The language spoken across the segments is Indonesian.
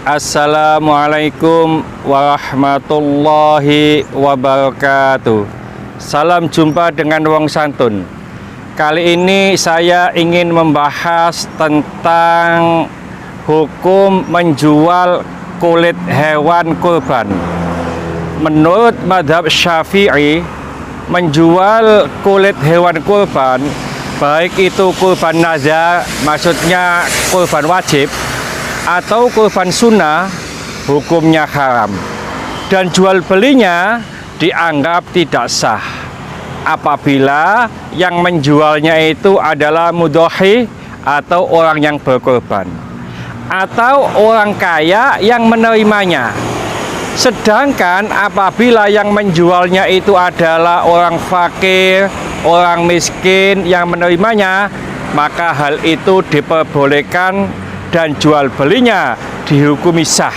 Assalamualaikum warahmatullahi wabarakatuh. Salam jumpa dengan Wong Santun. Kali ini saya ingin membahas tentang hukum menjual kulit hewan kurban. Menurut mazhab Syafi'i, menjual kulit hewan kurban, baik itu kurban nazar, maksudnya kurban wajib, atau kurban sunnah, hukumnya haram. Dan jual belinya dianggap tidak sah apabila yang menjualnya itu adalah mudhohi atau orang yang berkorban, atau orang kaya yang menerimanya. Sedangkan apabila yang menjualnya itu adalah orang fakir, orang miskin yang menerimanya, maka hal itu diperbolehkan dan jual belinya dihukumi sah.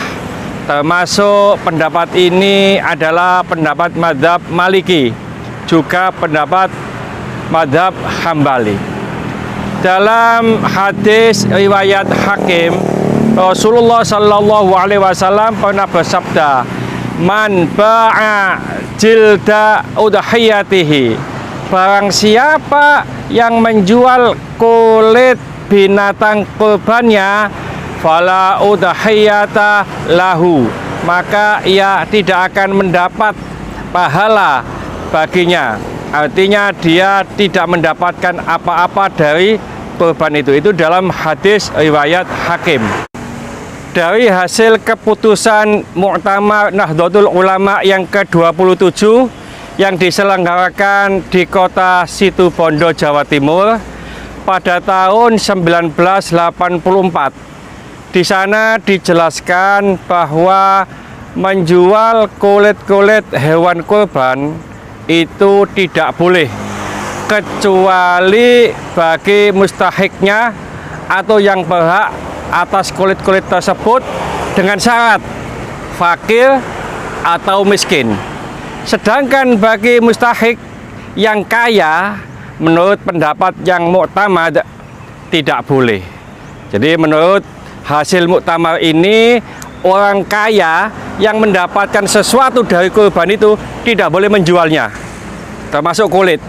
Termasuk pendapat ini adalah pendapat mazhab Maliki, juga pendapat mazhab Hambali. Dalam hadis riwayat Hakim, Rasulullah Shallallahu Alaihi Wasallam pernah bersabda, "Man ba'a jilda udhiyatihi." Barang siapa yang menjual kulit binatang kurbannya, fala udhiyata lahu, maka ia tidak akan mendapat pahala baginya. Artinya dia tidak mendapatkan apa-apa dari kurban itu. Itu dalam hadis riwayat Hakim. Dari hasil keputusan Muktamar Nahdlatul Ulama yang ke-27 yang diselenggarakan di kota Situbondo, Jawa Timur pada tahun 1984. Di sana dijelaskan bahwa menjual kulit-kulit hewan kurban itu tidak boleh kecuali bagi mustahiknya atau yang berhak atas kulit-kulit tersebut dengan syarat fakir atau miskin. Sedangkan bagi mustahik yang kaya, menurut pendapat yang muktamad, tidak boleh. Jadi menurut hasil muktamar ini, orang kaya yang mendapatkan sesuatu dari kurban itu tidak boleh menjualnya, termasuk kulit.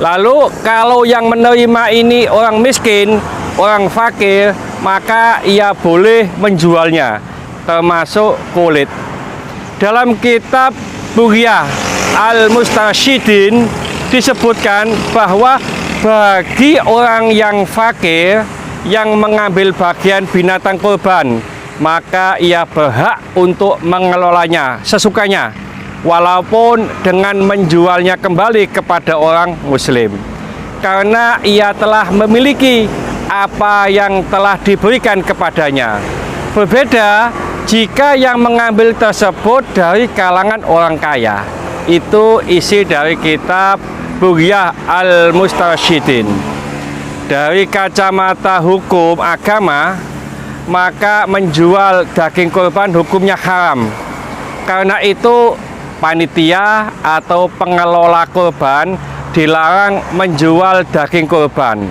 Lalu kalau yang menerima ini orang miskin, orang fakir, maka ia boleh menjualnya, termasuk kulit. Dalam kitab Bughyah Al-Mustarsyidin disebutkan bahwa bagi orang yang fakir yang mengambil bagian binatang kurban, maka ia berhak untuk mengelolanya sesukanya, walaupun dengan menjualnya kembali kepada orang muslim, karena ia telah memiliki apa yang telah diberikan kepadanya. Berbeda jika yang mengambil tersebut dari kalangan orang kaya. Itu isi dari kitab Bughyah Al-Mustarsyidin. Dari kacamata hukum agama, maka menjual daging kurban hukumnya haram. Karena itu panitia atau pengelola kurban dilarang menjual daging kurban.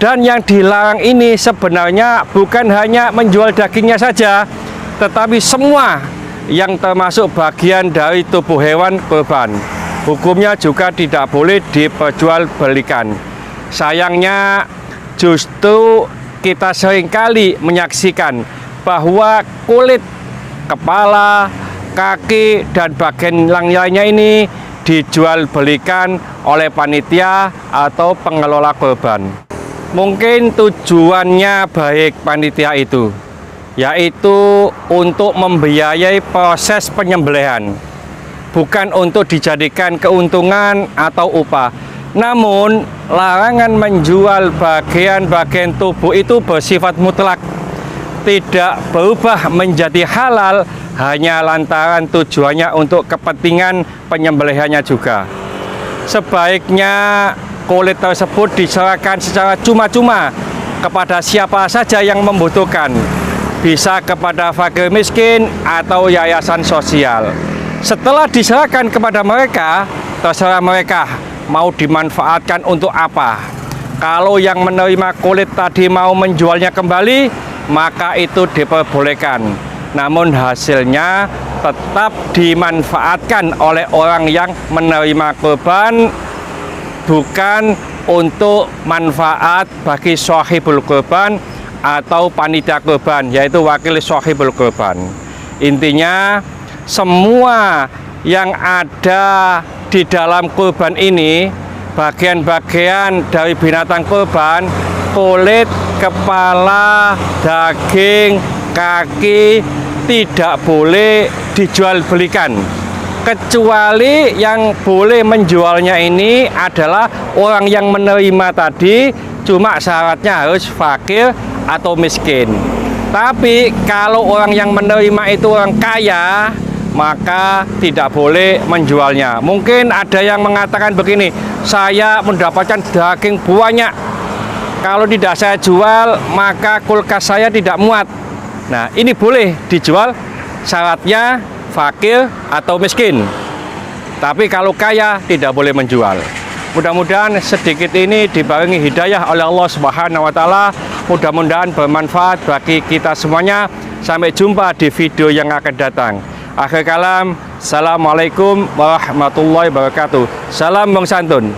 Dan yang dilarang ini sebenarnya bukan hanya menjual dagingnya saja, tetapi semua yang termasuk bagian dari tubuh hewan kurban, hukumnya juga tidak boleh diperjualbelikan. Sayangnya justru kita seringkali menyaksikan bahwa kulit kepala, kaki, dan bagian lainnya ini dijual belikan oleh panitia atau pengelola kurban. Mungkin tujuannya baik panitia itu, yaitu untuk membiayai proses penyembelihan, bukan untuk dijadikan keuntungan atau upah. Namun, larangan menjual bagian-bagian tubuh itu bersifat mutlak, tidak berubah menjadi halal hanya lantaran tujuannya untuk kepentingan penyembelihannya juga. Sebaiknya kulit tersebut diserahkan secara cuma-cuma kepada siapa saja yang membutuhkan, bisa kepada fakir miskin atau yayasan sosial. Setelah diserahkan kepada mereka, terserah mereka mau dimanfaatkan untuk apa. Kalau yang menerima kulit tadi mau menjualnya kembali, maka itu diperbolehkan. Namun hasilnya tetap dimanfaatkan oleh orang yang menerima kurban, bukan untuk manfaat bagi shahibul kurban atau panitia kurban, yaitu wakil shahibul kurban. Intinya semua yang ada di dalam kurban ini, bagian-bagian dari binatang kurban, kulit, kepala, daging, kaki, tidak boleh dijual belikan, kecuali yang boleh menjualnya ini adalah orang yang menerima tadi, cuma syaratnya harus fakir atau miskin. Tapi kalau orang yang menerima itu orang kaya, maka tidak boleh menjualnya. Mungkin ada yang mengatakan begini, saya mendapatkan daging banyak, kalau tidak saya jual maka kulkas saya tidak muat. Nah, ini boleh dijual, syaratnya fakir atau miskin. Tapi kalau kaya tidak boleh menjual. Mudah-mudahan sedikit ini dibarengi hidayah oleh Allah Subhanahu wa taala. Mudah-mudahan bermanfaat bagi kita semuanya. Sampai jumpa di video yang akan datang. Akhir kalam, assalamualaikum warahmatullahi wabarakatuh. Salam Bang Santun.